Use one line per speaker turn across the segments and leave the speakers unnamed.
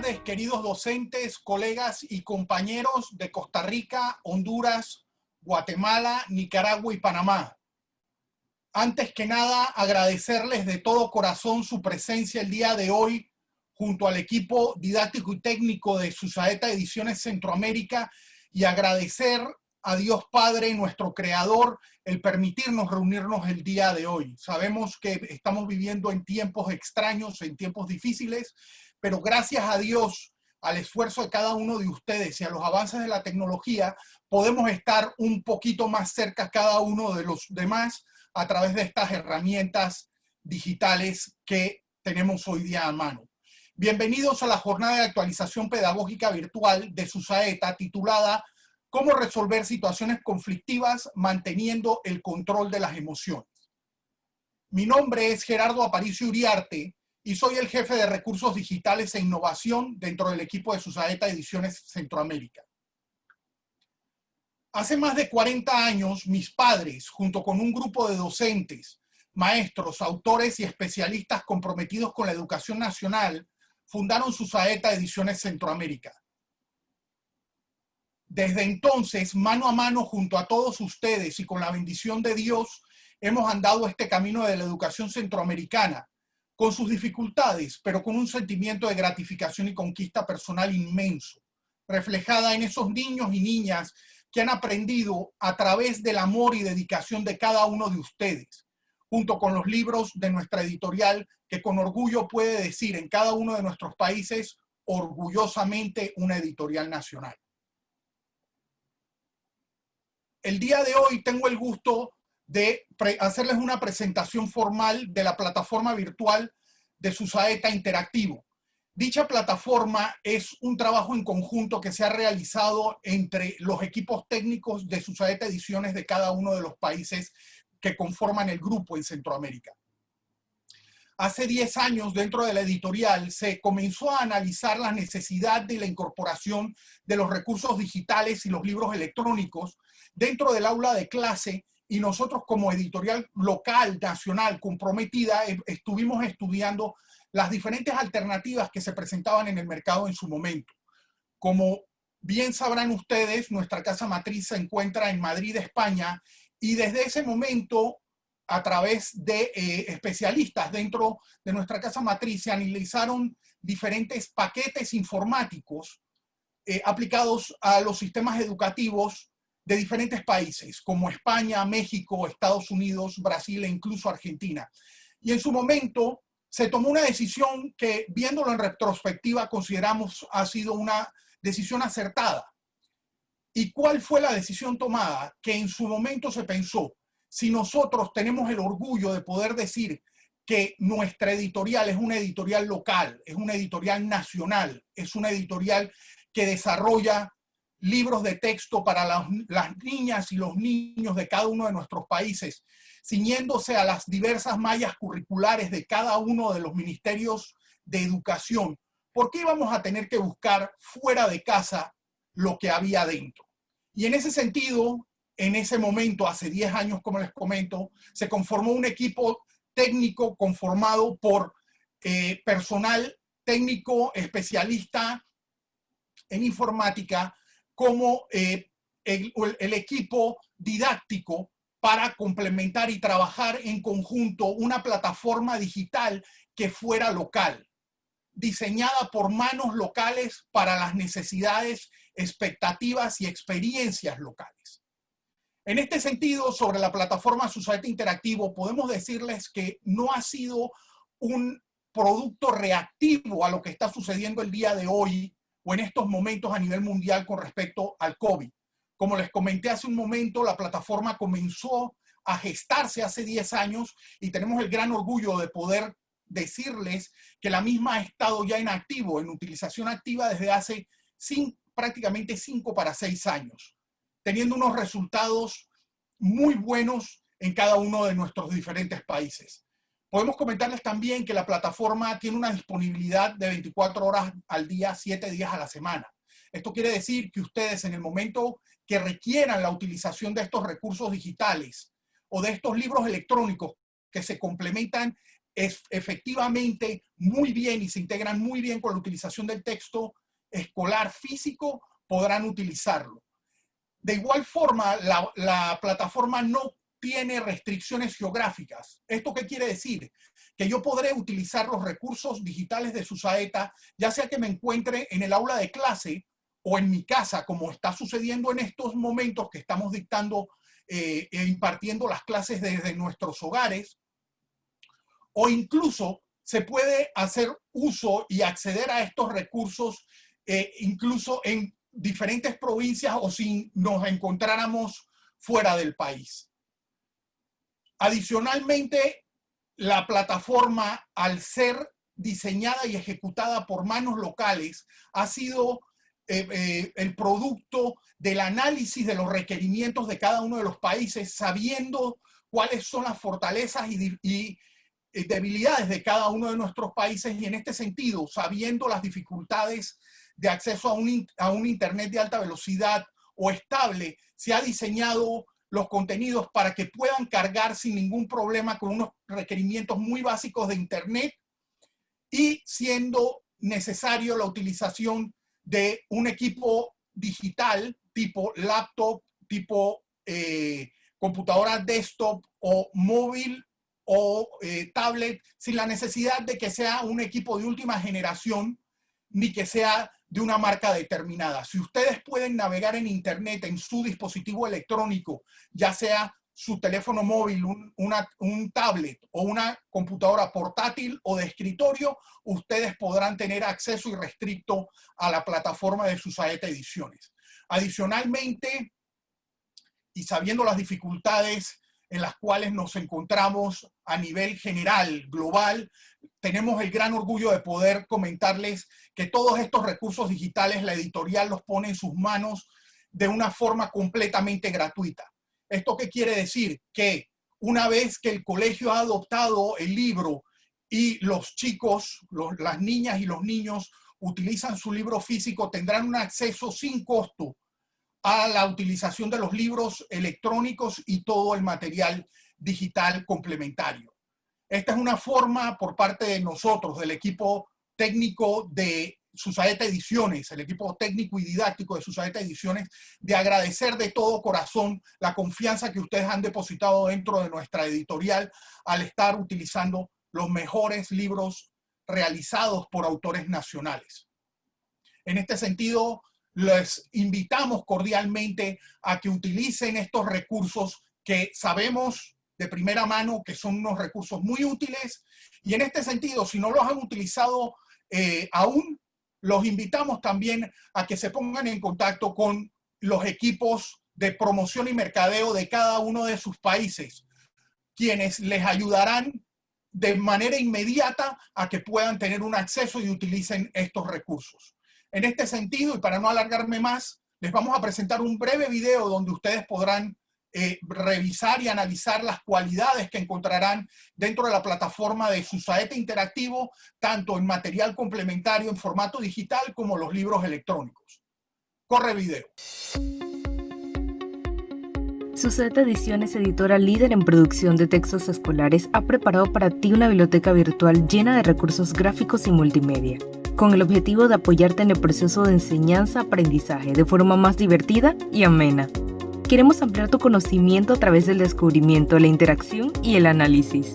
tardes, queridos docentes, colegas y compañeros de Costa Rica, Honduras, Guatemala, Nicaragua y Panamá. Antes que nada, agradecerles de todo corazón su presencia el día de hoy junto al equipo didáctico y técnico de Susaeta Ediciones Centroamérica y agradecer a Dios Padre, nuestro Creador, el permitirnos reunirnos el día de hoy. Sabemos que estamos viviendo en tiempos extraños, en tiempos difíciles, pero gracias a Dios, al esfuerzo de cada uno de ustedes y a los avances de la tecnología, podemos estar un poquito más cerca cada uno de los demás a través de estas herramientas digitales que tenemos hoy día a mano. Bienvenidos a la jornada de actualización pedagógica virtual de Susaeta titulada ¿Cómo resolver situaciones conflictivas manteniendo el control de las emociones? Mi nombre es Gerardo Aparicio Uriarte y soy el jefe de recursos digitales e innovación dentro del equipo de Susaeta Ediciones Centroamérica. Hace más de 40 años, mis padres, junto con un grupo de docentes, maestros, autores y especialistas comprometidos con la educación nacional, fundaron Susaeta Ediciones Centroamérica. Desde entonces, mano a mano junto a todos ustedes y con la bendición de Dios, hemos andado este camino de la educación centroamericana, con sus dificultades, pero con un sentimiento de gratificación y conquista personal inmenso, reflejada en esos niños y niñas que han aprendido a través del amor y dedicación de cada uno de ustedes, junto con los libros de nuestra editorial, que con orgullo puede decir en cada uno de nuestros países, orgullosamente una editorial nacional. El día de hoy tengo el gusto de hacerles una presentación formal de la plataforma virtual de Susaeta Interactivo. Dicha plataforma es un trabajo en conjunto que se ha realizado entre los equipos técnicos de Susaeta Ediciones de cada uno de los países que conforman el grupo en Centroamérica. Hace 10 años, dentro de la editorial, se comenzó a analizar la necesidad de la incorporación de los recursos digitales y los libros electrónicos dentro del aula de clase, y nosotros como editorial local, nacional, comprometida, estuvimos estudiando las diferentes alternativas que se presentaban en el mercado en su momento. Como bien sabrán ustedes, nuestra casa matriz se encuentra en Madrid, España, y desde ese momento, a través de especialistas dentro de nuestra casa matriz, se analizaron diferentes paquetes informáticos aplicados a los sistemas educativos de diferentes países, como España, México, Estados Unidos, Brasil e incluso Argentina. Y en su momento se tomó una decisión que, viéndolo en retrospectiva, consideramos ha sido una decisión acertada. ¿Y cuál fue la decisión tomada? Que en su momento se pensó, si nosotros tenemos el orgullo de poder decir que nuestra editorial es una editorial local, es una editorial nacional, es una editorial que desarrolla libros de texto para las niñas y los niños de cada uno de nuestros países, ciñéndose a las diversas mallas curriculares de cada uno de los ministerios de educación, ¿por qué íbamos a tener que buscar fuera de casa lo que había dentro? Y en ese sentido, en ese momento, hace 10 años, como les comento, se conformó un equipo técnico conformado por personal técnico especialista en informática, como el equipo didáctico para complementar y trabajar en conjunto una plataforma digital que fuera local, diseñada por manos locales para las necesidades, expectativas y experiencias locales. En este sentido, sobre la plataforma Susaeta Interactivo, podemos decirles que no ha sido un producto reactivo a lo que está sucediendo el día de hoy o en estos momentos a nivel mundial con respecto al COVID. Como les comenté hace un momento, la plataforma comenzó a gestarse hace 10 años y tenemos el gran orgullo de poder decirles que la misma ha estado ya en activo, en utilización activa desde hace prácticamente 5 para 6 años, teniendo unos resultados muy buenos en cada uno de nuestros diferentes países. Podemos comentarles también que la plataforma tiene una disponibilidad de 24 horas al día, 7 días a la semana. Esto quiere decir que ustedes, en el momento que requieran la utilización de estos recursos digitales o de estos libros electrónicos que se complementan efectivamente muy bien y se integran muy bien con la utilización del texto escolar físico, podrán utilizarlo. De igual forma, la plataforma no tiene restricciones geográficas. ¿Esto qué quiere decir? Que yo podré utilizar los recursos digitales de Susaeta, ya sea que me encuentre en el aula de clase o en mi casa, como está sucediendo en estos momentos que estamos dictando e impartiendo las clases desde nuestros hogares, o incluso se puede hacer uso y acceder a estos recursos incluso en diferentes provincias o si nos encontráramos fuera del país. Adicionalmente, la plataforma, al ser diseñada y ejecutada por manos locales, ha sido el producto del análisis de los requerimientos de cada uno de los países, sabiendo cuáles son las fortalezas y debilidades de cada uno de nuestros países, y en este sentido, sabiendo las dificultades de acceso a un internet de alta velocidad o estable, se ha diseñado los contenidos para que puedan cargar sin ningún problema con unos requerimientos muy básicos de internet, y siendo necesario la utilización de un equipo digital tipo laptop, tipo computadora desktop o móvil o tablet, sin la necesidad de que sea un equipo de última generación ni que sea de una marca determinada. Si ustedes pueden navegar en internet en su dispositivo electrónico, ya sea su teléfono móvil, un tablet o una computadora portátil o de escritorio, ustedes podrán tener acceso irrestricto a la plataforma de Susaeta Ediciones. Adicionalmente, y sabiendo las dificultades en las cuales nos encontramos a nivel general, global, tenemos el gran orgullo de poder comentarles que todos estos recursos digitales la editorial los pone en sus manos de una forma completamente gratuita. ¿Esto qué quiere decir? Que una vez que el colegio ha adoptado el libro y los chicos, las niñas y los niños utilizan su libro físico, tendrán un acceso sin costo a la utilización de los libros electrónicos y todo el material digital complementario. Esta es una forma por parte de nosotros, del equipo técnico de Susaeta Ediciones, el equipo técnico y didáctico de Susaeta Ediciones, de agradecer de todo corazón la confianza que ustedes han depositado dentro de nuestra editorial al estar utilizando los mejores libros realizados por autores nacionales. En este sentido, les invitamos cordialmente a que utilicen estos recursos que sabemos de primera mano que son unos recursos muy útiles, y en este sentido, si no los han utilizado aún, los invitamos también a que se pongan en contacto con los equipos de promoción y mercadeo de cada uno de sus países, quienes les ayudarán de manera inmediata a que puedan tener un acceso y utilicen estos recursos. En este sentido, y para no alargarme más, les vamos a presentar un breve video donde ustedes podrán revisar y analizar las cualidades que encontrarán dentro de la plataforma de Susaeta Interactivo, tanto en material complementario en formato digital como los libros electrónicos. Corre video.
Susaeta Ediciones, editora líder en producción de textos escolares, ha preparado para ti una biblioteca virtual llena de recursos gráficos y multimedia, con el objetivo de apoyarte en el proceso de enseñanza-aprendizaje de forma más divertida y amena. Queremos ampliar tu conocimiento a través del descubrimiento, la interacción y el análisis.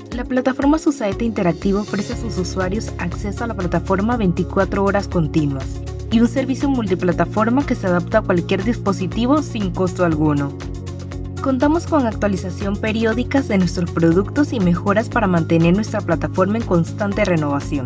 La plataforma Susaeta Interactivo ofrece a sus usuarios acceso a la plataforma 24 horas continuas y un servicio multiplataforma que se adapta a cualquier dispositivo sin costo alguno. Contamos con actualización periódicas de nuestros productos y mejoras para mantener nuestra plataforma en constante renovación.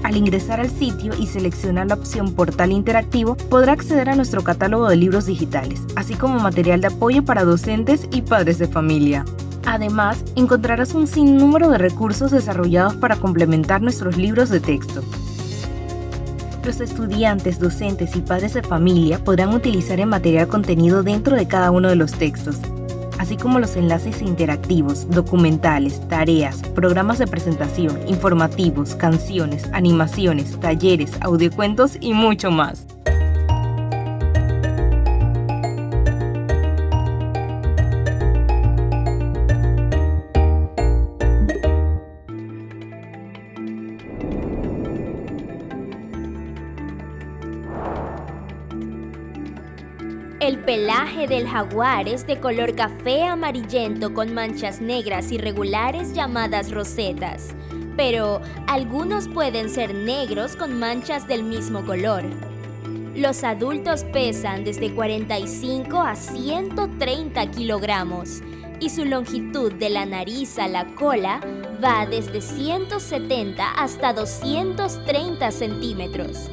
Al ingresar al sitio y seleccionar la opción Portal Interactivo, podrá acceder a nuestro catálogo de libros digitales, así como material de apoyo para docentes y padres de familia. Además, encontrarás un sinnúmero de recursos desarrollados para complementar nuestros libros de texto. Los estudiantes, docentes y padres de familia podrán utilizar el material contenido dentro de cada uno de los textos, así como los enlaces interactivos, documentales, tareas, programas de presentación, informativos, canciones, animaciones, talleres, audiocuentos y mucho más.
pelaje del jaguar es de color café amarillento con manchas negras irregulares llamadas rosetas, pero algunos pueden ser negros con manchas del mismo color. Los adultos pesan desde 45 a 130 kilogramos y su longitud de la nariz a la cola va desde 170 hasta 230 centímetros.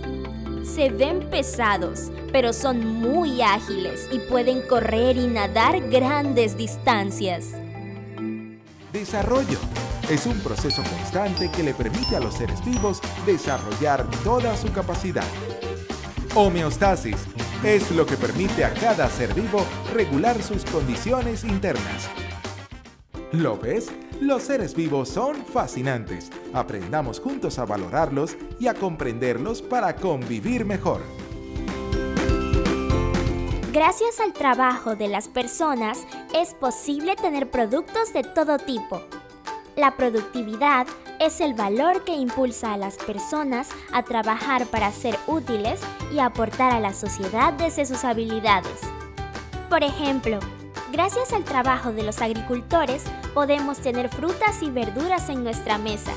Se ven pesados, pero son muy ágiles y pueden correr y nadar grandes distancias.
Desarrollo es un proceso constante que le permite a los seres vivos desarrollar toda su capacidad. Homeostasis es lo que permite a cada ser vivo regular sus condiciones internas. ¿Lo ves? Los seres vivos son fascinantes. Aprendamos juntos a valorarlos y a comprenderlos para convivir mejor.
Gracias al trabajo de las personas, es posible tener productos de todo tipo. La productividad es el valor que impulsa a las personas a trabajar para ser útiles y aportar a la sociedad desde sus habilidades. Por ejemplo, gracias al trabajo de los agricultores, podemos tener frutas y verduras en nuestra mesa.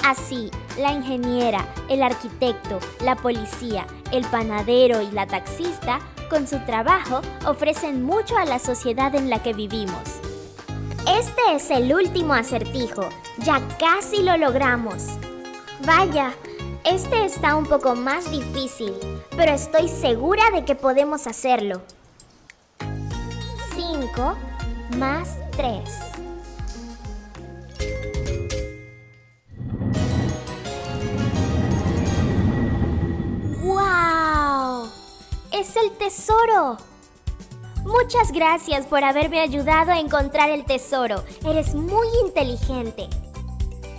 Así, la ingeniera, el arquitecto, la policía, el panadero y la taxista, con su trabajo, ofrecen mucho a la sociedad en la que vivimos. Este es el último acertijo. Ya casi lo logramos. Vaya, este está un poco más difícil, pero estoy segura de que podemos hacerlo. 5 más 3. ¡Guau! ¡Es el tesoro! Muchas gracias por haberme ayudado a encontrar el tesoro. Eres muy inteligente.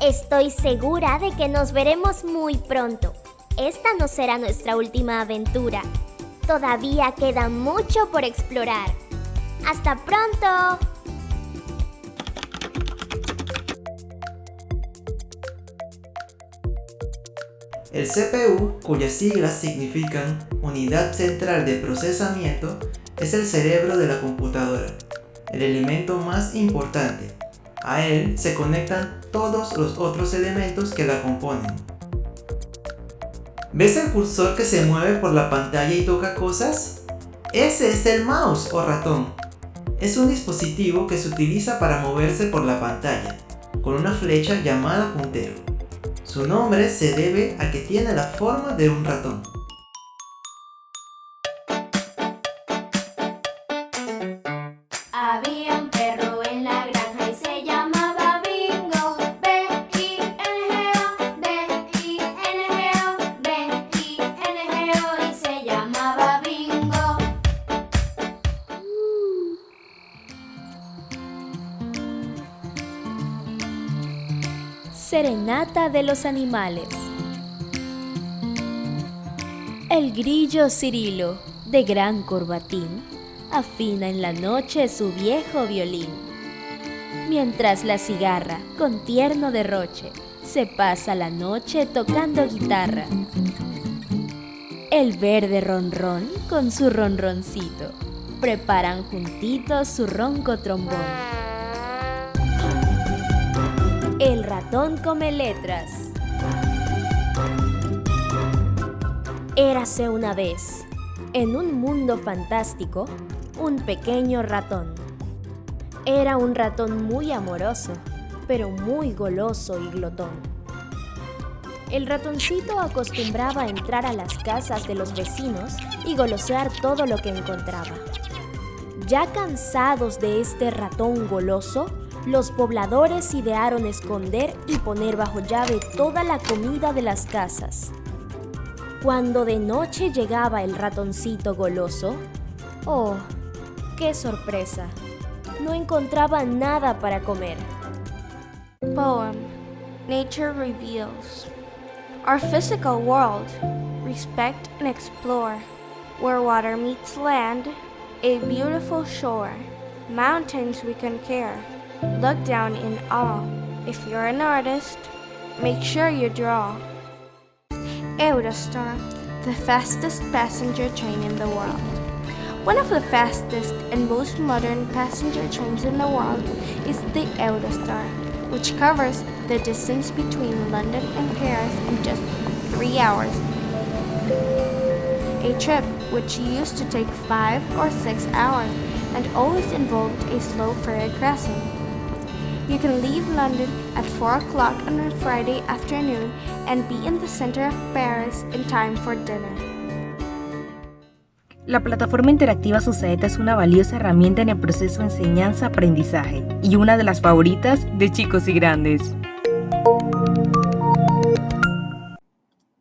Estoy segura de que nos veremos muy pronto. Esta no será nuestra última aventura. Todavía queda mucho por explorar. ¡Hasta pronto!
El CPU, cuyas siglas significan Unidad Central de Procesamiento, es el cerebro de la computadora, el elemento más importante. A él se conectan todos los otros elementos que la componen. ¿Ves el cursor que se mueve por la pantalla y toca cosas? Ese es el mouse o ratón. Es un dispositivo que se utiliza para moverse por la pantalla, con una flecha llamada puntero. Su nombre se debe a que tiene la forma de un ratón.
Había un perro en la granja y se llamaba Bingo. B-I-N-G-O, B-I-N-G-O, B-I-N-G-O y se llamaba Bingo. Serenata de los animales. El grillo Cirilo, de gran corbatín, afina en la noche su viejo violín, mientras la cigarra, con tierno derroche, se pasa la noche tocando guitarra. El verde ronrón, con su ronroncito, preparan juntitos su ronco trombón. El ratón come letras. Érase una vez, en un mundo fantástico, un pequeño ratón. Era un ratón muy amoroso, pero muy goloso y glotón. El ratoncito acostumbraba a entrar a las casas de los vecinos y golosear todo lo que encontraba. Ya cansados de este ratón goloso, los pobladores idearon esconder y poner bajo llave toda la comida de las casas. Cuando de noche llegaba el ratoncito goloso, ¡oh, qué sorpresa! No encontraba nada para comer.
Poem. Nature reveals our physical world. Respect and explore. Where water meets land, a beautiful shore. Mountains we can care. Look down in awe. If you're an artist, make sure you draw. Eurostar, the fastest passenger train in the world. One of the fastest and most modern passenger trains in the world is the Eurostar, which covers the distance between London and Paris in just 3 hours. A trip which used to take 5 or 6 hours and always involved a slow ferry crossing. You can leave London at 4 o'clock on a Friday afternoon and be in the center of Paris in time for dinner.
La plataforma interactiva Susaeta es una valiosa herramienta en el proceso de enseñanza-aprendizaje y una de las favoritas de chicos y grandes.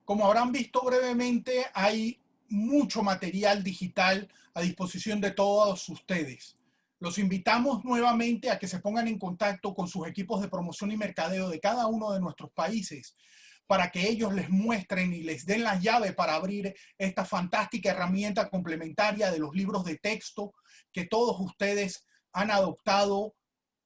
Como habrán visto brevemente, hay mucho material digital a disposición de todos ustedes. Los invitamos nuevamente a que se pongan en contacto con sus equipos de promoción y mercadeo de cada uno de nuestros países para que ellos les muestren y les den la llave para abrir esta fantástica herramienta complementaria de los libros de texto que todos ustedes han adoptado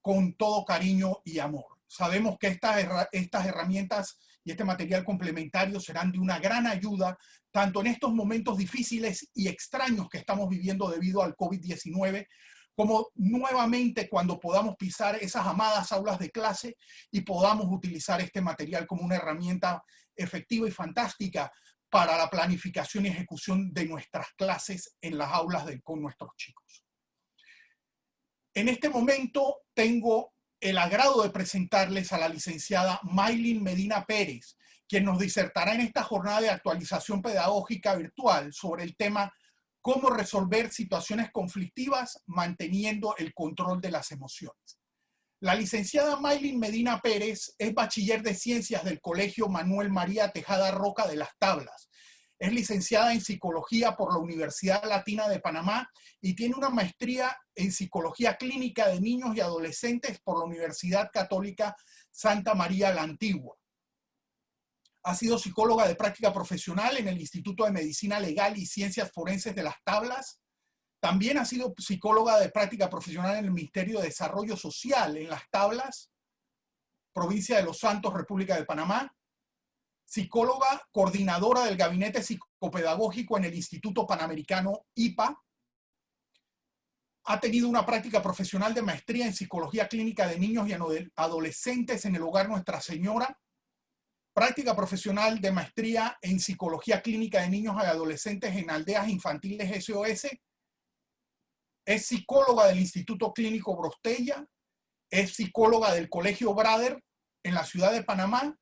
con todo cariño y amor. Sabemos que estas herramientas y este material complementario serán de una gran ayuda tanto en estos momentos difíciles y extraños que estamos viviendo debido al COVID-19, como nuevamente cuando podamos pisar esas amadas aulas de clase y podamos utilizar este material como una herramienta efectiva y fantástica para la planificación y ejecución de nuestras clases en las aulas con nuestros chicos. En este momento tengo el agrado de presentarles a la licenciada Maylin Medina Pérez, quien nos disertará en esta jornada de actualización pedagógica virtual sobre el tema cómo resolver situaciones conflictivas manteniendo el control de las emociones. La licenciada Maylin Medina Pérez es bachiller de Ciencias del Colegio Manuel María Tejada Roca de Las Tablas. Es licenciada en Psicología por la Universidad Latina de Panamá y tiene una maestría en Psicología Clínica de Niños y Adolescentes por la Universidad Católica Santa María la Antigua. Ha sido psicóloga de práctica profesional en el Instituto de Medicina Legal y Ciencias Forenses de Las Tablas. También ha sido psicóloga de práctica profesional en el Ministerio de Desarrollo Social en Las Tablas, provincia de Los Santos, República de Panamá. Psicóloga coordinadora del Gabinete Psicopedagógico en el Instituto Panamericano IPA. Ha tenido una práctica profesional de maestría en Psicología Clínica de Niños y Adolescentes en el Hogar Nuestra Señora. Práctica profesional de maestría en Psicología Clínica de Niños y Adolescentes en Aldeas Infantiles SOS. Es psicóloga del Instituto Clínico Brostella. Es psicóloga del Colegio Brader en la ciudad de Panamá.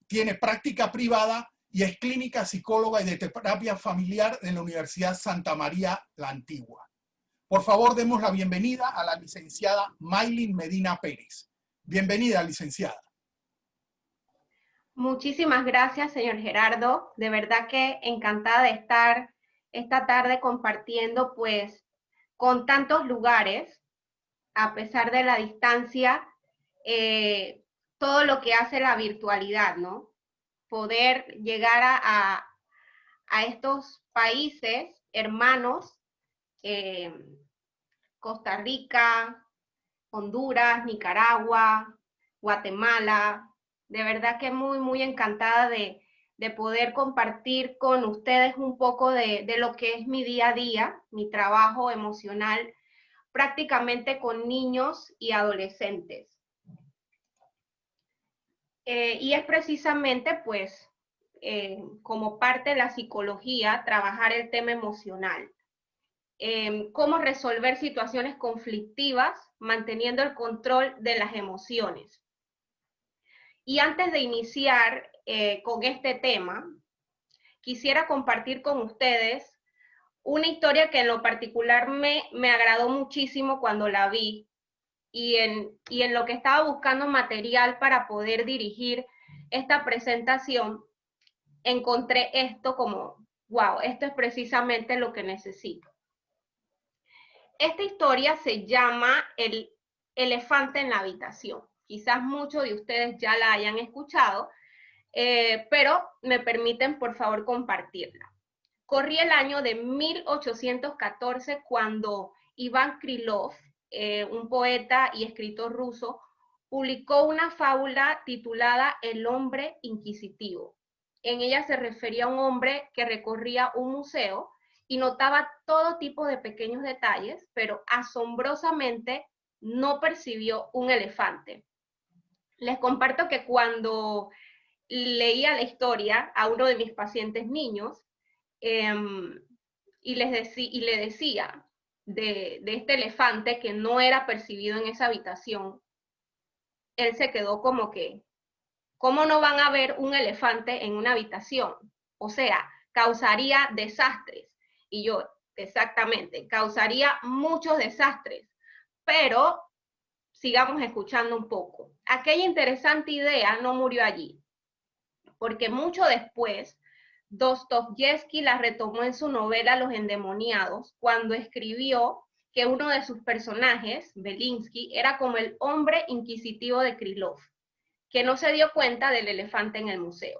Tiene práctica privada y es clínica psicóloga y de terapia familiar en la Universidad Santa María la Antigua. Por favor, demos la bienvenida a la licenciada Maylin Medina Pérez. Bienvenida, licenciada.
Muchísimas gracias, señor Gerardo. De verdad que encantada de estar esta tarde compartiendo pues con tantos lugares, a pesar de la distancia, todo lo que hace la virtualidad, ¿no? Poder llegar a estos países hermanos, Costa Rica, Honduras, Nicaragua, Guatemala. De verdad que muy encantada de poder compartir con ustedes un poco de lo que es mi día a día, mi trabajo emocional, prácticamente con niños y adolescentes. Y es precisamente, pues, como parte de la psicología, trabajar el tema emocional. Cómo resolver situaciones conflictivas manteniendo el control de las emociones. Y antes de iniciar con este tema, quisiera compartir con ustedes una historia que en lo particular me agradó muchísimo cuando la vi y en lo que estaba buscando material para poder dirigir esta presentación, encontré esto como, wow, esto es precisamente lo que necesito. Esta historia se llama El elefante en la habitación. Quizás muchos de ustedes ya la hayan escuchado, pero me permiten por favor compartirla. Corría el año de 1814 cuando Iván Krylov, un poeta y escritor ruso, publicó una fábula titulada El hombre inquisitivo. En ella se refería a un hombre que recorría un museo y notaba todo tipo de pequeños detalles, pero asombrosamente no percibió un elefante. Les comparto que cuando leía la historia a uno de mis pacientes niños y le decía de este elefante que no era percibido en esa habitación, él se quedó como que, ¿cómo no van a ver un elefante en una habitación? O sea, causaría desastres. Y yo, exactamente, causaría muchos desastres. Pero sigamos escuchando un poco. Aquella interesante idea no murió allí, porque mucho después, Dostoyevsky la retomó en su novela Los endemoniados, cuando escribió que uno de sus personajes, Belinsky, era como el hombre inquisitivo de Krylov, que no se dio cuenta del elefante en el museo.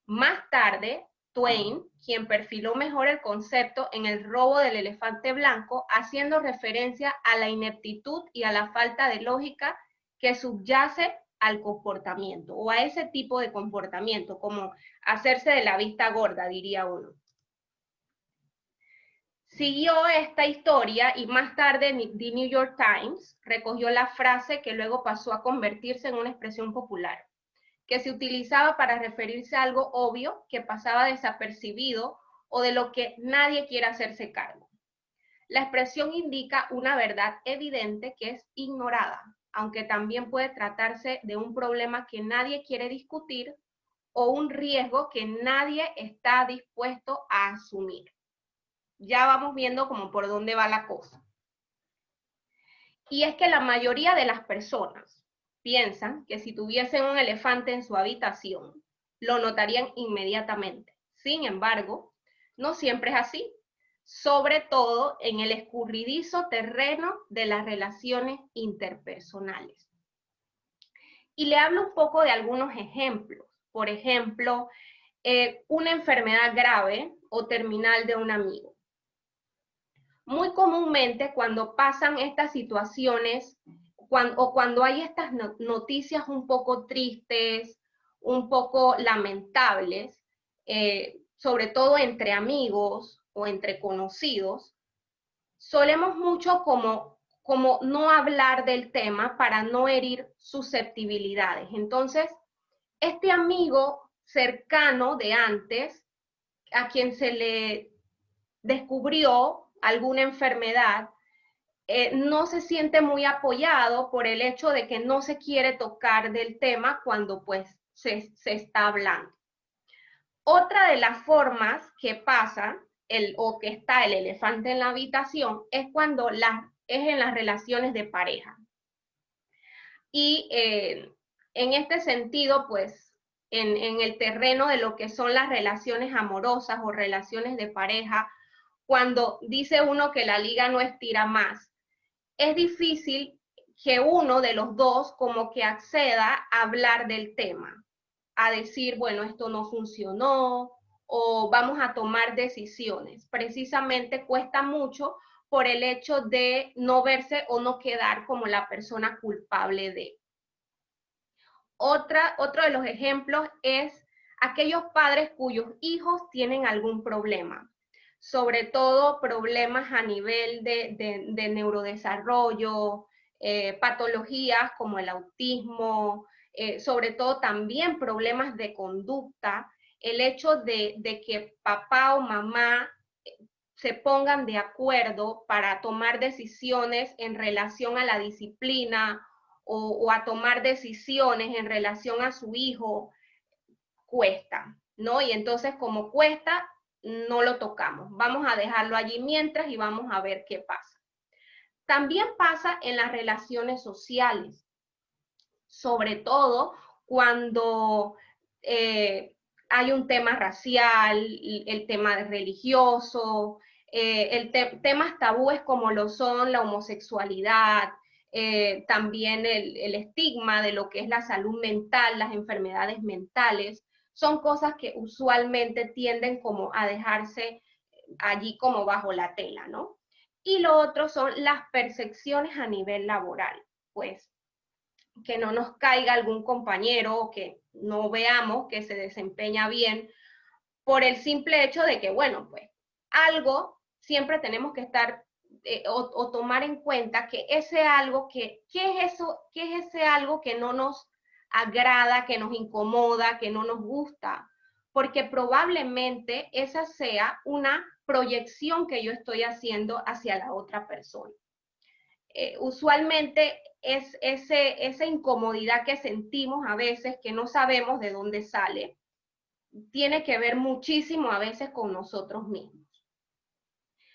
Más tarde, Twain, quien perfiló mejor el concepto en El robo del elefante blanco, haciendo referencia a la ineptitud y a la falta de lógica que subyace al comportamiento, o a ese tipo de comportamiento, como hacerse de la vista gorda, diría uno. Siguió esta historia y más tarde The New York Times recogió la frase que luego pasó a convertirse en una expresión popular, que se utilizaba para referirse a algo obvio que pasaba desapercibido o de lo que nadie quiere hacerse cargo. La expresión indica una verdad evidente que es ignorada, aunque también puede tratarse de un problema que nadie quiere discutir o un riesgo que nadie está dispuesto a asumir. Ya vamos viendo como por dónde va la cosa. Y es que la mayoría de las personas piensan que si tuviesen un elefante en su habitación, lo notarían inmediatamente. Sin embargo, no siempre es así, sobre todo en el escurridizo terreno de las relaciones interpersonales. Y le hablo un poco de algunos ejemplos. Por ejemplo, una enfermedad grave o terminal de un amigo. Muy comúnmente cuando pasan estas situaciones o cuando hay estas noticias un poco tristes, un poco lamentables, sobre todo entre amigos o entre conocidos, solemos mucho como no hablar del tema para no herir susceptibilidades. Entonces, este amigo cercano de antes, a quien se le descubrió alguna enfermedad, no se siente muy apoyado por el hecho de que no se quiere tocar del tema cuando pues se está hablando. Otra de las formas que pasa o que está el elefante en la habitación es cuando es en las relaciones de pareja. Y en este sentido, pues en el terreno de lo que son las relaciones amorosas o relaciones de pareja, cuando dice uno que la liga no estira más, es difícil que uno de los dos como que acceda a hablar del tema, a decir, bueno, esto no funcionó, o vamos a tomar decisiones. Precisamente cuesta mucho por el hecho de no verse o no quedar como la persona culpable de. Otro de los ejemplos es aquellos padres cuyos hijos tienen algún problema, sobre todo problemas a nivel de neurodesarrollo, patologías como el autismo, sobre todo también problemas de conducta, el hecho de que papá o mamá se pongan de acuerdo para tomar decisiones en relación a la disciplina o a tomar decisiones en relación a su hijo, cuesta, ¿no? Y entonces como cuesta, no lo tocamos. Vamos a dejarlo allí mientras y vamos a ver qué pasa. También pasa en las relaciones sociales, sobre todo cuando hay un tema racial, el tema religioso, temas tabúes como lo son la homosexualidad, también el estigma de lo que es la salud mental, las enfermedades mentales, son cosas que usualmente tienden como a dejarse allí como bajo la tela, ¿no? Y lo otro son las percepciones a nivel laboral, pues que no nos caiga algún compañero o que no veamos que se desempeña bien por el simple hecho de que, bueno, pues algo siempre tenemos que estar o tomar en cuenta que ese algo, ¿qué es eso? ¿Qué es ese algo que no nos agrada, que nos incomoda, que no nos gusta? Porque probablemente esa sea una proyección que yo estoy haciendo hacia la otra persona. Usualmente es esa incomodidad que sentimos a veces, que no sabemos de dónde sale, tiene que ver muchísimo a veces con nosotros mismos.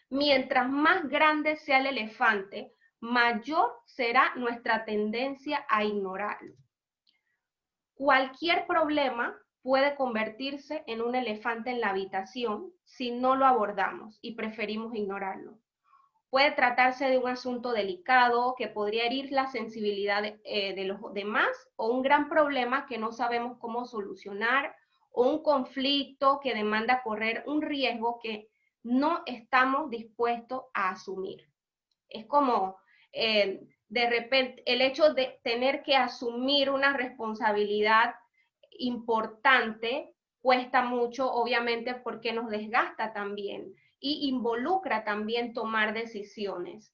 Mientras más grande sea el elefante, mayor será nuestra tendencia a ignorarlo. Cualquier problema puede convertirse en un elefante en la habitación si no lo abordamos y preferimos ignorarlo. Puede tratarse de un asunto delicado que podría herir la sensibilidad de los demás, o un gran problema que no sabemos cómo solucionar, o un conflicto que demanda correr un riesgo que no estamos dispuestos a asumir. Es como de repente el hecho de tener que asumir una responsabilidad importante cuesta mucho, obviamente, porque nos desgasta también y involucra también tomar decisiones.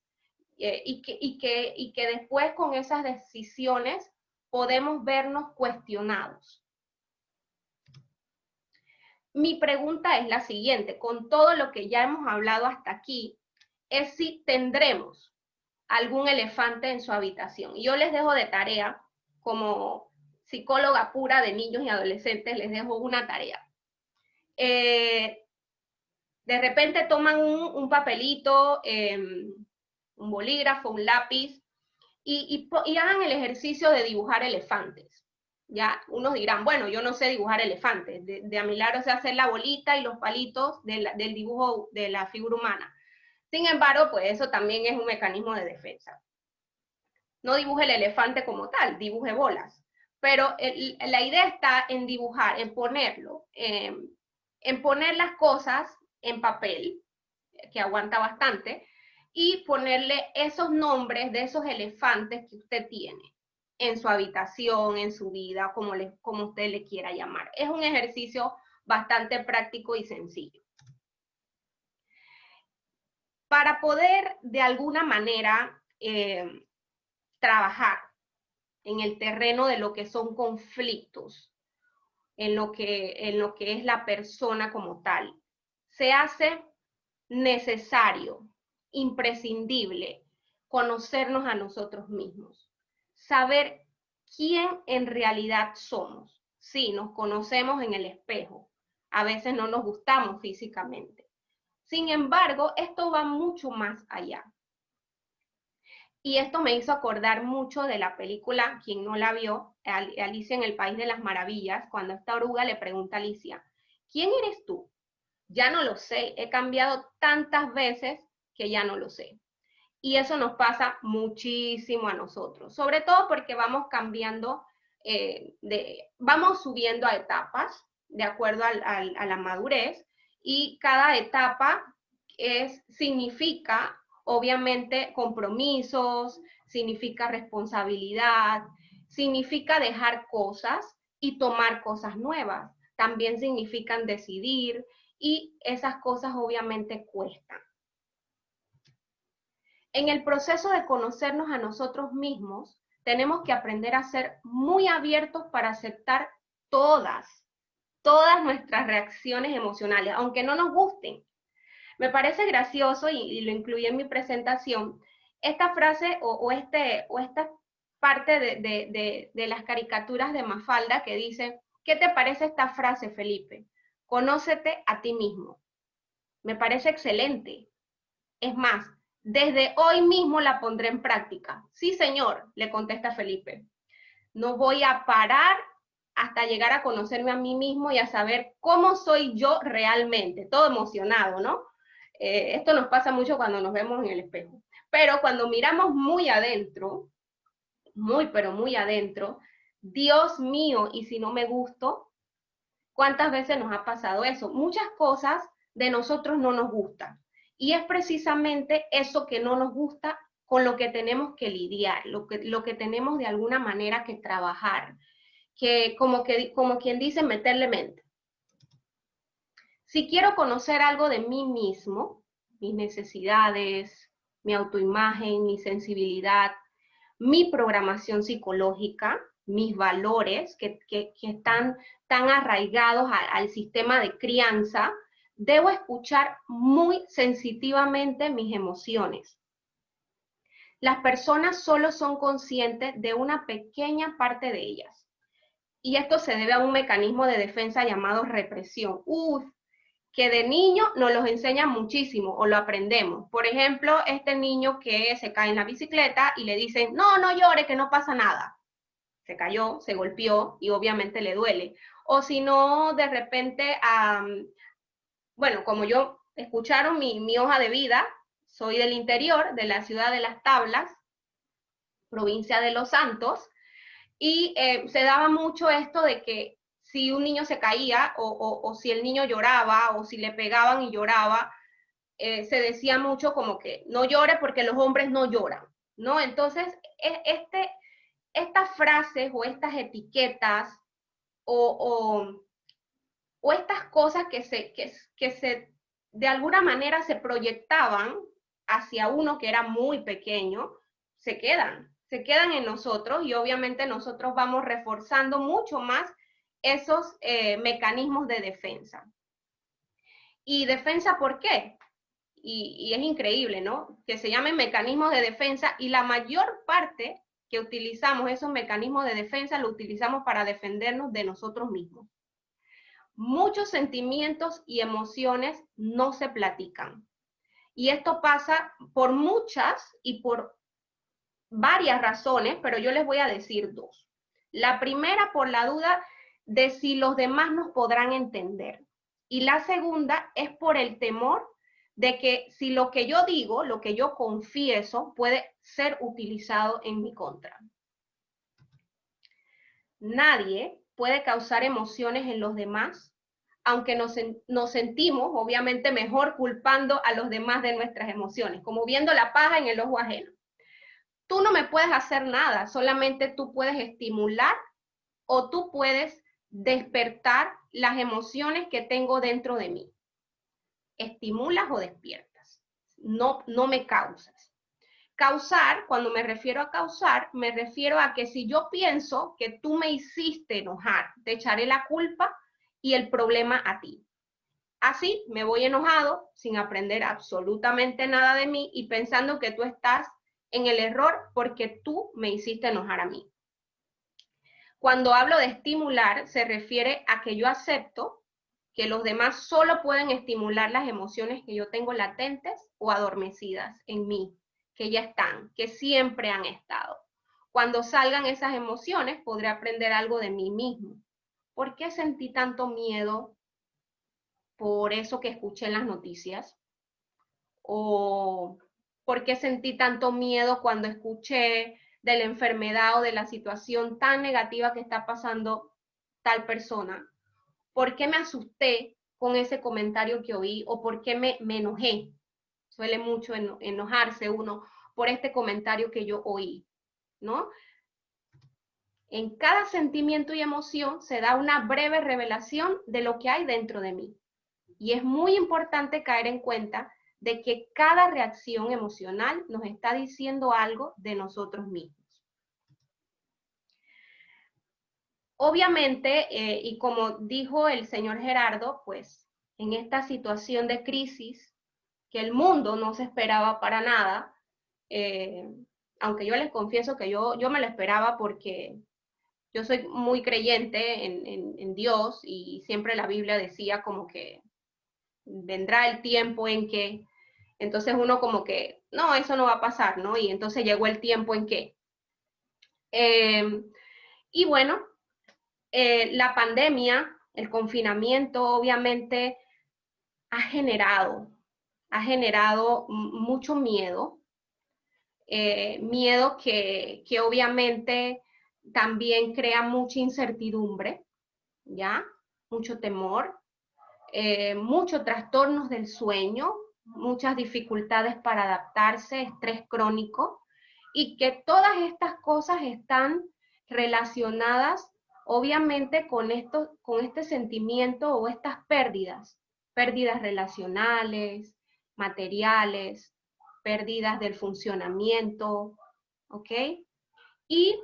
Y que después con esas decisiones podemos vernos cuestionados. Mi pregunta es la siguiente, con todo lo que ya hemos hablado hasta aquí, es si tendremos algún elefante en su habitación. Y yo les dejo de tarea, como psicóloga pura de niños y adolescentes, les dejo una tarea. De repente toman un papelito, un bolígrafo, un lápiz, y hagan el ejercicio de dibujar elefantes. Ya, unos dirán, bueno, yo no sé dibujar elefantes, de a milagro sé hacer la bolita y los palitos del dibujo de la figura humana. Sin embargo, pues eso también es un mecanismo de defensa. No dibuje el elefante como tal, dibuje bolas. Pero la idea está en dibujar, en ponerlo, en poner las cosas en papel, que aguanta bastante, y ponerle esos nombres de esos elefantes que usted tiene en su habitación, en su vida, como usted le quiera llamar. Es un ejercicio bastante práctico y sencillo. Para poder, de alguna manera, trabajar en el terreno de lo que son conflictos, en lo que es la persona como tal, se hace necesario, imprescindible, conocernos a nosotros mismos. Saber quién en realidad somos. Sí, nos conocemos en el espejo. A veces no nos gustamos físicamente. Sin embargo, esto va mucho más allá. Y esto me hizo acordar mucho de la película, quien no la vio, Alicia en el País de las Maravillas, cuando esta oruga le pregunta a Alicia, ¿quién eres tú? Ya no lo sé, he cambiado tantas veces que ya no lo sé. Y eso nos pasa muchísimo a nosotros, sobre todo porque vamos cambiando, vamos subiendo a etapas de acuerdo a la madurez, y cada etapa significa, obviamente, compromisos, significa responsabilidad, significa dejar cosas y tomar cosas nuevas. También significan decidir, y esas cosas obviamente cuestan. En el proceso de conocernos a nosotros mismos, tenemos que aprender a ser muy abiertos para aceptar todas nuestras reacciones emocionales, aunque no nos gusten. Me parece gracioso, y lo incluí en mi presentación, esta frase o esta parte de las caricaturas de Mafalda que dice, ¿qué te parece esta frase, Felipe? Conócete a ti mismo. Me parece excelente. Es más, desde hoy mismo la pondré en práctica. Sí, señor, le contesta Felipe. No voy a parar hasta llegar a conocerme a mí mismo y a saber cómo soy yo realmente. Todo emocionado, ¿no? Esto nos pasa mucho cuando nos vemos en el espejo. Pero cuando miramos muy adentro, pero muy adentro, Dios mío, ¿y si no me gusto? ¿Cuántas veces nos ha pasado eso? Muchas cosas de nosotros no nos gustan. Y es precisamente eso que no nos gusta con lo que tenemos que lidiar, lo que tenemos de alguna manera que trabajar, que como quien dice, meterle mente. Si quiero conocer algo de mí mismo, mis necesidades, mi autoimagen, mi sensibilidad, mi programación psicológica, mis valores que están tan arraigados al sistema de crianza, debo escuchar muy sensitivamente mis emociones. Las personas solo son conscientes de una pequeña parte de ellas. Y esto se debe a un mecanismo de defensa llamado represión. Que de niño nos los enseñan muchísimo o lo aprendemos. Por ejemplo, este niño que se cae en la bicicleta y le dicen, no, no llore, que no pasa nada. Se cayó, se golpeó y obviamente le duele. O si no, de repente, bueno, como yo escucharon mi hoja de vida, soy del interior, de la ciudad de Las Tablas, provincia de Los Santos, y se daba mucho esto de que si un niño se caía o si el niño lloraba o si le pegaban y lloraba, se decía mucho como que no llore porque los hombres no lloran, ¿no? Entonces, estas frases o estas etiquetas o estas cosas que de alguna manera se proyectaban hacia uno que era muy pequeño, se quedan en nosotros y obviamente nosotros vamos reforzando mucho más esos mecanismos de defensa. ¿Y defensa por qué? Y es increíble, ¿no? Que se llamen mecanismos de defensa y la mayor parte que utilizamos esos mecanismos de defensa lo utilizamos para defendernos de nosotros mismos. Muchos sentimientos y emociones no se platican. Y esto pasa por muchas y por varias razones, pero yo les voy a decir dos. La primera, por la duda de si los demás nos podrán entender. Y la segunda es por el temor de que si lo que yo digo, lo que yo confieso, puede ser utilizado en mi contra. Nadie puede causar emociones en los demás, aunque nos sentimos obviamente mejor culpando a los demás de nuestras emociones, como viendo la paja en el ojo ajeno. Tú no me puedes hacer nada, solamente tú puedes estimular o tú puedes despertar las emociones que tengo dentro de mí. Estimulas o despiertas, no me causas. Causar, cuando me refiero a causar, me refiero a que si yo pienso que tú me hiciste enojar, te echaré la culpa y el problema a ti. Así me voy enojado, sin aprender absolutamente nada de mí y pensando que tú estás en el error porque tú me hiciste enojar a mí. Cuando hablo de estimular, se refiere a que yo acepto que los demás solo pueden estimular las emociones que yo tengo latentes o adormecidas en mí, que ya están, que siempre han estado. Cuando salgan esas emociones, podré aprender algo de mí mismo. ¿Por qué sentí tanto miedo por eso que escuché en las noticias? ¿O por qué sentí tanto miedo cuando escuché de la enfermedad o de la situación tan negativa que está pasando tal persona? ¿Por qué me asusté con ese comentario que oí? ¿O por qué me enojé? Suele mucho enojarse uno por este comentario que yo oí, ¿no? En cada sentimiento y emoción se da una breve revelación de lo que hay dentro de mí. Y es muy importante caer en cuenta de que cada reacción emocional nos está diciendo algo de nosotros mismos. Obviamente, y como dijo el señor Gerardo, pues en esta situación de crisis que el mundo no se esperaba para nada, aunque yo les confieso que yo me lo esperaba porque yo soy muy creyente en Dios y siempre la Biblia decía como que vendrá el tiempo en que, entonces uno como que, no, eso no va a pasar, ¿no? Y entonces llegó el tiempo en que. Y bueno, la pandemia, el confinamiento, obviamente ha generado mucho miedo, miedo que obviamente también crea mucha incertidumbre, ¿ya? Mucho temor, muchos trastornos del sueño, muchas dificultades para adaptarse, estrés crónico, y que todas estas cosas están relacionadas obviamente con este sentimiento o estas pérdidas pérdidas relacionales, materiales, pérdidas del funcionamiento, ¿ok? Y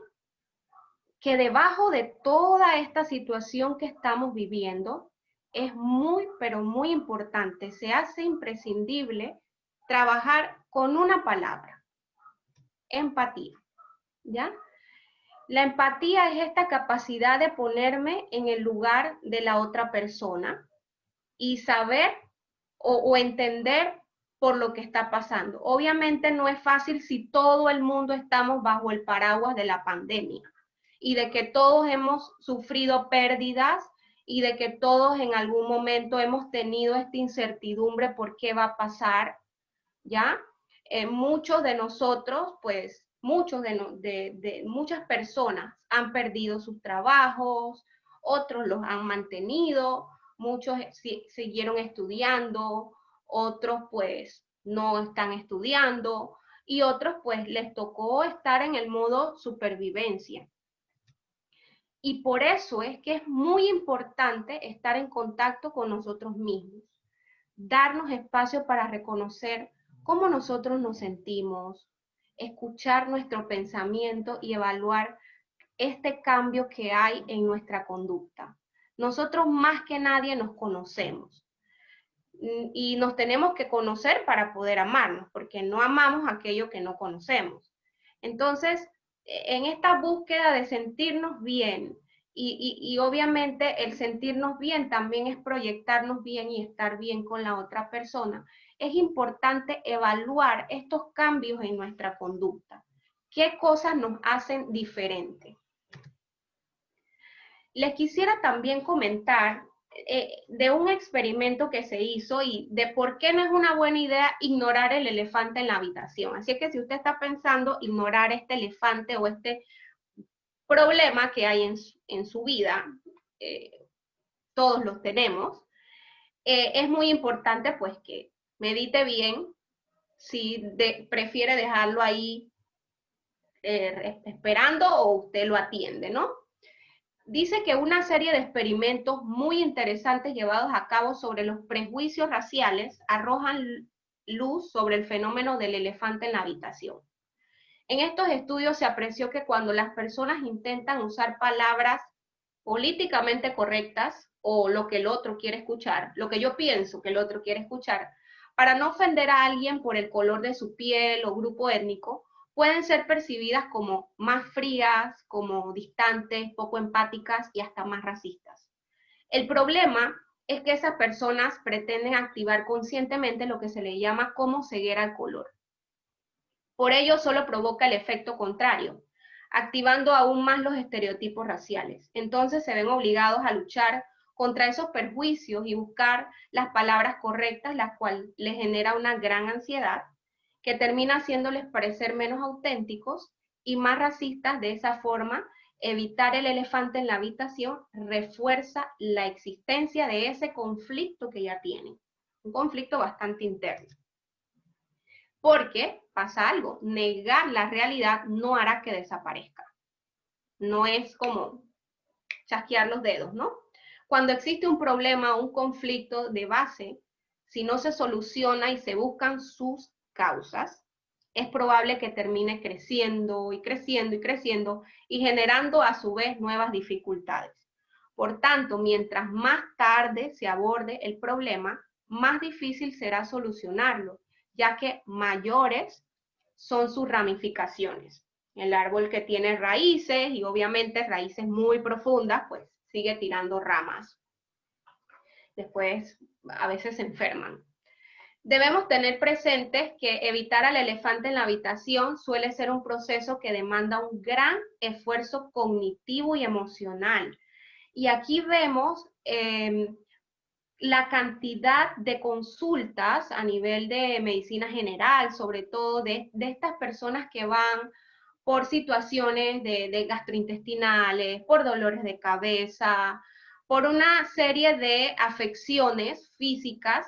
que debajo de toda esta situación que estamos viviendo, es muy, pero muy importante, se hace imprescindible trabajar con una palabra: empatía, ¿ya? La empatía es esta capacidad de ponerme en el lugar de la otra persona y saber o entender por lo que está pasando. Obviamente no es fácil si todo el mundo estamos bajo el paraguas de la pandemia y de que todos hemos sufrido pérdidas y de que todos en algún momento hemos tenido esta incertidumbre por qué va a pasar, ¿ya? Muchos de nosotros, pues, muchas personas han perdido sus trabajos, otros los han mantenido, muchos siguieron estudiando, otros pues no están estudiando y otros pues les tocó estar en el modo supervivencia. Y por eso es que es muy importante estar en contacto con nosotros mismos, darnos espacio para reconocer cómo nosotros nos sentimos, escuchar nuestro pensamiento y evaluar este cambio que hay en nuestra conducta. Nosotros más que nadie nos conocemos y nos tenemos que conocer para poder amarnos, porque no amamos aquello que no conocemos. Entonces, en esta búsqueda de sentirnos bien, y obviamente el sentirnos bien también es proyectarnos bien y estar bien con la otra persona, es importante evaluar estos cambios en nuestra conducta. ¿Qué cosas nos hacen diferente? Les quisiera también comentar de un experimento que se hizo y de por qué no es una buena idea ignorar el elefante en la habitación. Así que si usted está pensando ignorar este elefante o este problema que hay en su vida, todos los tenemos, es muy importante pues que medite bien si prefiere dejarlo ahí esperando o usted lo atiende, ¿no? Dice que una serie de experimentos muy interesantes llevados a cabo sobre los prejuicios raciales arrojan luz sobre el fenómeno del elefante en la habitación. En estos estudios se apreció que cuando las personas intentan usar palabras políticamente correctas o lo que el otro quiere escuchar, lo que yo pienso que el otro quiere escuchar, para no ofender a alguien por el color de su piel o grupo étnico, pueden ser percibidas como más frías, como distantes, poco empáticas y hasta más racistas. El problema es que esas personas pretenden activar conscientemente lo que se le llama como ceguera al color. Por ello, solo provoca el efecto contrario, activando aún más los estereotipos raciales. Entonces se ven obligados a luchar contra esos perjuicios y buscar las palabras correctas, las cuales les genera una gran ansiedad, que termina haciéndoles parecer menos auténticos y más racistas. De esa forma, evitar el elefante en la habitación refuerza la existencia de ese conflicto que ya tienen, un conflicto bastante interno. Porque pasa algo, negar la realidad no hará que desaparezca. No es como chasquear los dedos, ¿no? Cuando existe un problema o un conflicto de base, si no se soluciona y se buscan sus causas, es probable que termine creciendo y creciendo y creciendo y generando a su vez nuevas dificultades. Por tanto, mientras más tarde se aborde el problema, más difícil será solucionarlo, ya que mayores son sus ramificaciones. El árbol que tiene raíces y obviamente raíces muy profundas, pues sigue tirando ramas. Después a veces se enferman. Debemos tener presentes que evitar al elefante en la habitación suele ser un proceso que demanda un gran esfuerzo cognitivo y emocional. Y aquí vemos la cantidad de consultas a nivel de medicina general, sobre todo de estas personas que van por situaciones de gastrointestinales, por dolores de cabeza, por una serie de afecciones físicas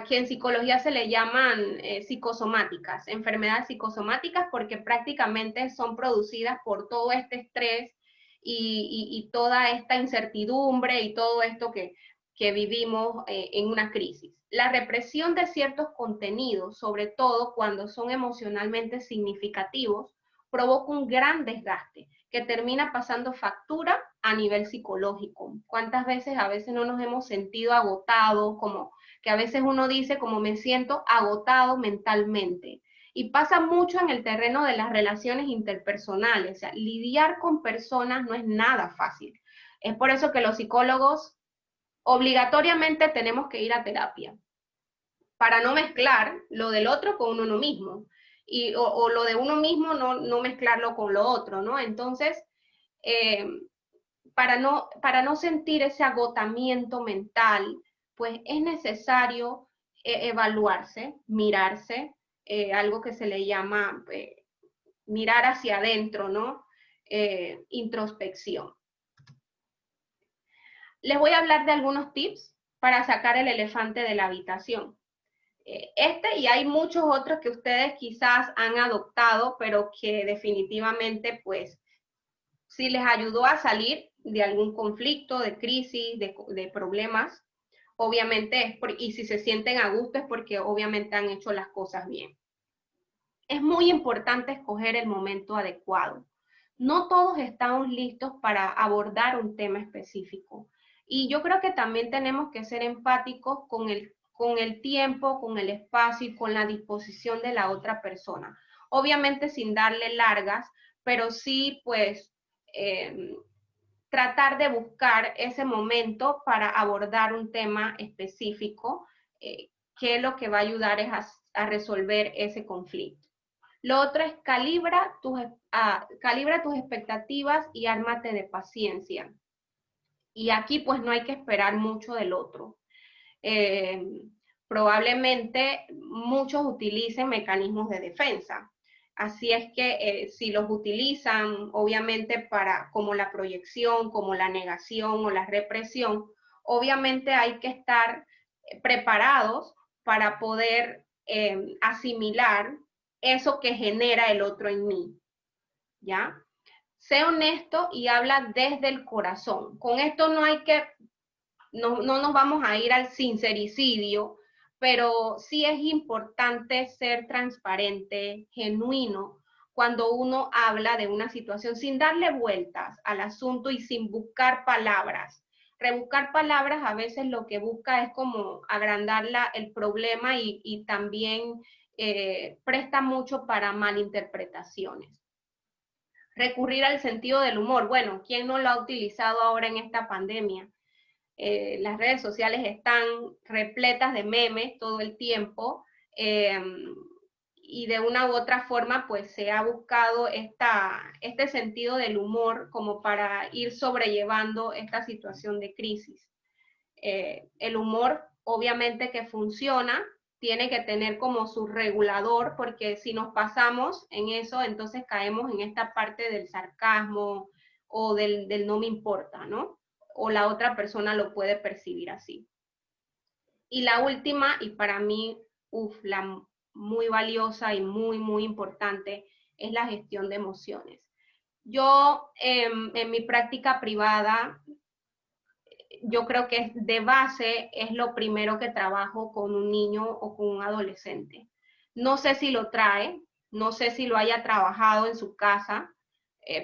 que en psicología se le llaman psicosomáticas, enfermedades psicosomáticas, porque prácticamente son producidas por todo este estrés y toda esta incertidumbre y todo esto que que vivimos en una crisis. La represión de ciertos contenidos, sobre todo cuando son emocionalmente significativos, provoca un gran desgaste que termina pasando factura a nivel psicológico. ¿Cuántas veces a veces no nos hemos sentido agotados, como que a veces uno dice como me siento agotado mentalmente? Y pasa mucho en el terreno de las relaciones interpersonales. O sea, lidiar con personas no es nada fácil. Es por eso que los psicólogos obligatoriamente tenemos que ir a terapia, para no mezclar lo del otro con uno mismo, o lo de uno mismo no mezclarlo con lo otro, ¿no? Entonces, para no sentir ese agotamiento mental, pues es necesario evaluarse, mirarse, algo que se le llama mirar hacia adentro, ¿no? Introspección. Les voy a hablar de algunos tips para sacar el elefante de la habitación. Y hay muchos otros que ustedes quizás han adoptado, pero que definitivamente, pues, si les ayudó a salir de algún conflicto, de crisis, de problemas, obviamente, y si se sienten a gusto es porque obviamente han hecho las cosas bien. Es muy importante escoger el momento adecuado. No todos estamos listos para abordar un tema específico. Y yo creo que también tenemos que ser empáticos con el tiempo, con el espacio y con la disposición de la otra persona. Obviamente sin darle largas, pero sí, pues, tratar de buscar ese momento para abordar un tema específico, que lo que va a ayudar es a resolver ese conflicto. Lo otro es calibra tus expectativas y ármate de paciencia. Y aquí pues no hay que esperar mucho del otro. Probablemente muchos utilicen mecanismos de defensa. Así es que si los utilizan, obviamente, como la proyección, como la negación o la represión, obviamente hay que estar preparados para poder asimilar eso que genera el otro en mí, ¿ya? Sé honesto y habla desde el corazón. Con esto no nos vamos a ir al sincericidio, pero sí es importante ser transparente, genuino, cuando uno habla de una situación sin darle vueltas al asunto y sin buscar palabras. Rebuscar palabras a veces lo que busca es como agrandar el problema y también presta mucho para malinterpretaciones. Recurrir al sentido del humor. Bueno, ¿quién no lo ha utilizado ahora en esta pandemia? Las redes sociales están repletas de memes todo el tiempo, y de una u otra forma pues se ha buscado este sentido del humor como para ir sobrellevando esta situación de crisis. El humor obviamente que funciona, tiene que tener como su regulador, porque si nos pasamos en eso, entonces caemos en esta parte del sarcasmo o del no me importa, ¿no? O la otra persona lo puede percibir así. Y la última, y para mí, la muy valiosa y muy, muy importante, es la gestión de emociones. Yo, en mi práctica privada, yo creo que de base es lo primero que trabajo con un niño o con un adolescente. No sé si lo trae, no sé si lo haya trabajado en su casa,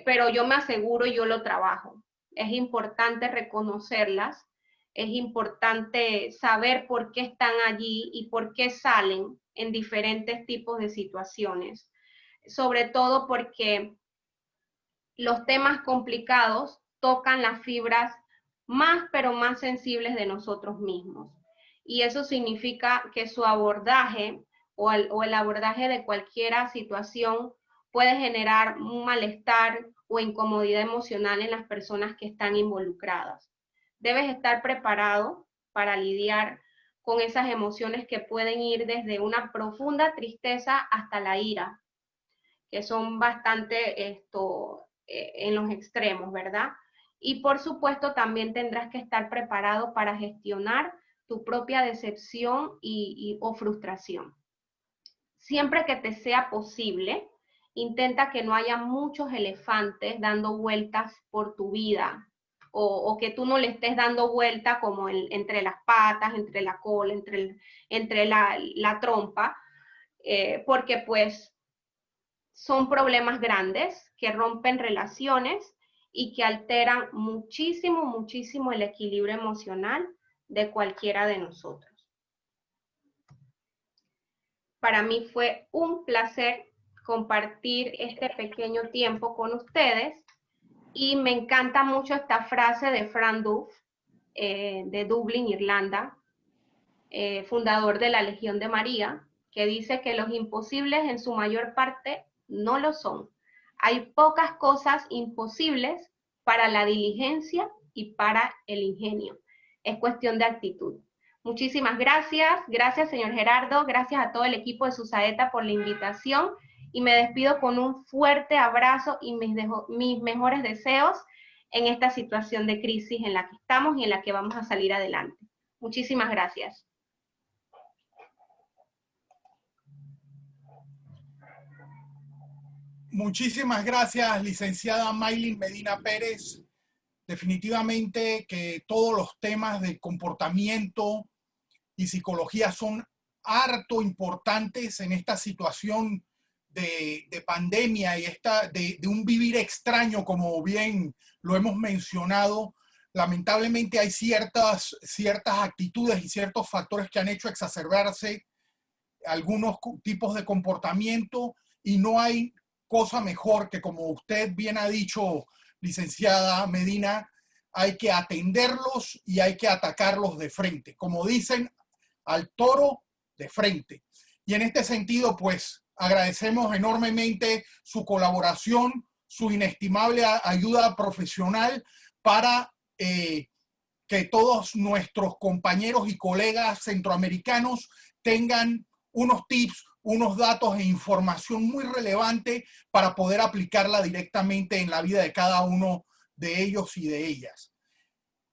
pero yo me aseguro y yo lo trabajo. Es importante reconocerlas, es importante saber por qué están allí y por qué salen en diferentes tipos de situaciones. Sobre todo porque los temas complicados tocan las fibras más, pero más sensibles de nosotros mismos. Y eso significa que su abordaje o el abordaje de cualquier situación puede generar un malestar o incomodidad emocional en las personas que están involucradas. Debes estar preparado para lidiar con esas emociones que pueden ir desde una profunda tristeza hasta la ira, que son bastante en los extremos, ¿verdad? Y por supuesto también tendrás que estar preparado para gestionar tu propia decepción o frustración. Siempre que te sea posible, intenta que no haya muchos elefantes dando vueltas por tu vida o que tú no le estés dando vuelta como entre las patas, entre la cola, entre la trompa, porque pues son problemas grandes que rompen relaciones y que alteran muchísimo, muchísimo el equilibrio emocional de cualquiera de nosotros. Para mí fue un placer compartir este pequeño tiempo con ustedes y me encanta mucho esta frase de Fran Duff, de Dublín, Irlanda, fundador de la Legión de María, que dice que los imposibles en su mayor parte no lo son. Hay pocas cosas imposibles para la diligencia y para el ingenio. Es cuestión de actitud. Muchísimas gracias. Gracias, señor Gerardo. Gracias a todo el equipo de SUSAETA por la invitación. Y me despido con un fuerte abrazo y mis mejores deseos en esta situación de crisis en la que estamos y en la que vamos a salir adelante. Muchísimas gracias.
Muchísimas gracias, licenciada Maylin Medina Pérez. Definitivamente que todos los temas de comportamiento y psicología son harto importantes en esta situación de pandemia y de un vivir extraño, como bien lo hemos mencionado. Lamentablemente hay ciertas actitudes y ciertos factores que han hecho exacerbarse algunos tipos de comportamiento, y no hay cosa mejor que, como usted bien ha dicho, licenciada Medina, hay que atenderlos y hay que atacarlos de frente. Como dicen, al toro de frente. Y en este sentido, pues, agradecemos enormemente su colaboración, su inestimable ayuda profesional para que todos nuestros compañeros y colegas centroamericanos tengan unos tips, unos datos e información muy relevante para poder aplicarla directamente en la vida de cada uno de ellos y de ellas.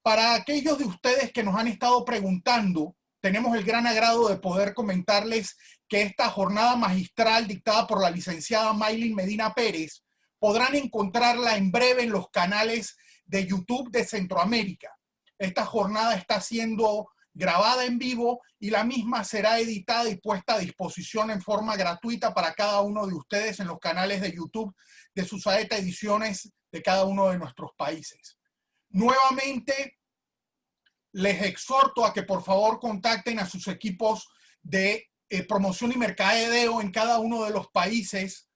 Para aquellos de ustedes que nos han estado preguntando, tenemos el gran agrado de poder comentarles que esta jornada magistral dictada por la licenciada Maylin Medina Pérez podrán encontrarla en breve en los canales de YouTube de Centroamérica. Esta jornada está siendo grabada en vivo y la misma será editada y puesta a disposición en forma gratuita para cada uno de ustedes en los canales de YouTube de SUSAETA Ediciones de cada uno de nuestros países. Nuevamente, les exhorto a que por favor contacten a sus equipos de promoción y mercadeo en cada uno de los países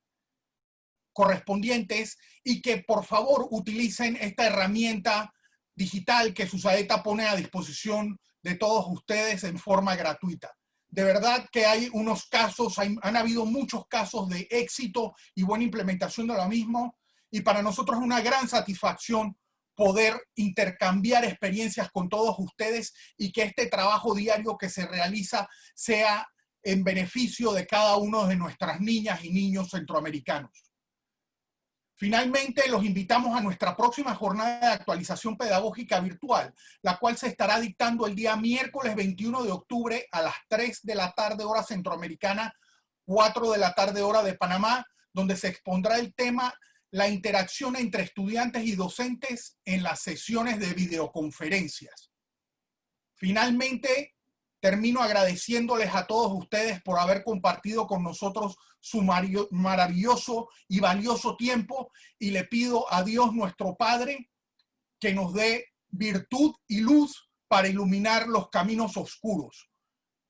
correspondientes y que por favor utilicen esta herramienta digital que SUSAETA pone a disposición de todos ustedes en forma gratuita. De verdad que hay unos casos, han habido muchos casos de éxito y buena implementación de lo mismo, y para nosotros es una gran satisfacción poder intercambiar experiencias con todos ustedes y que este trabajo diario que se realiza sea en beneficio de cada uno de nuestras niñas y niños centroamericanos. Finalmente, los invitamos a nuestra próxima jornada de actualización pedagógica virtual, la cual se estará dictando el día miércoles 21 de octubre a las 3 de la tarde hora centroamericana, 4 de la tarde hora de Panamá, donde se expondrá el tema la interacción entre estudiantes y docentes en las sesiones de videoconferencias. Finalmente, termino agradeciéndoles a todos ustedes por haber compartido con nosotros su maravilloso y valioso tiempo, y le pido a Dios nuestro Padre que nos dé virtud y luz para iluminar los caminos oscuros.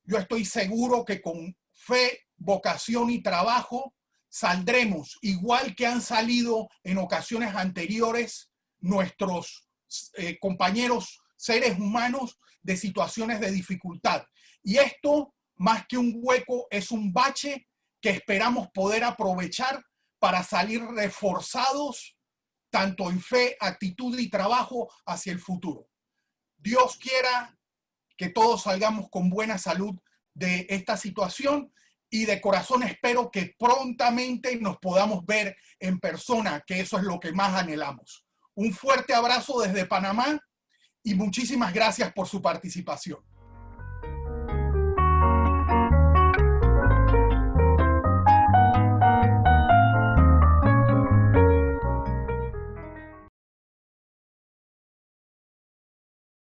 Yo estoy seguro que con fe, vocación y trabajo saldremos, igual que han salido en ocasiones anteriores nuestros compañeros seres humanos de situaciones de dificultad. Y esto, más que un hueco, es un bache que esperamos poder aprovechar para salir reforzados tanto en fe, actitud y trabajo hacia el futuro. Dios quiera que todos salgamos con buena salud de esta situación, y de corazón espero que prontamente nos podamos ver en persona, que eso es lo que más anhelamos. Un fuerte abrazo desde Panamá y muchísimas gracias por su participación.